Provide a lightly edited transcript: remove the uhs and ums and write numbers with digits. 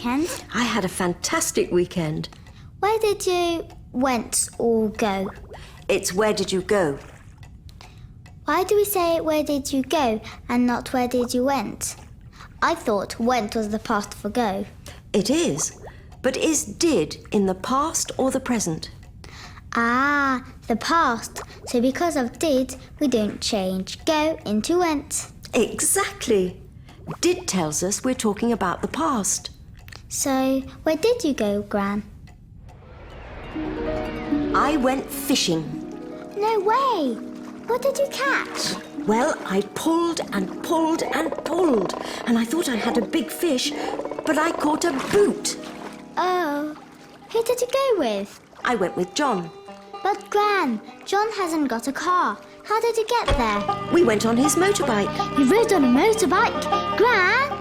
weekend? I had a fantastic weekend. Where did you went or go? It's where did you go? Why do we say where did you go and not where did you went? I thought went was the past for go. It is. But is did in the past or the present? Ah, the past. So because of did, we don't change go into went. Exactly. Did tells us we're talking about the past. So where did you go, Gran? I went fishing. No way! What did you catch? Well, I pulled and pulled and pulled, and I thought I had a big fish, but I caught a boot. Oh, who did you go with? I went with John. But Gran, John hasn't got a car. How did you get there? We went on his motorbike. You rode on a motorbike? Gran?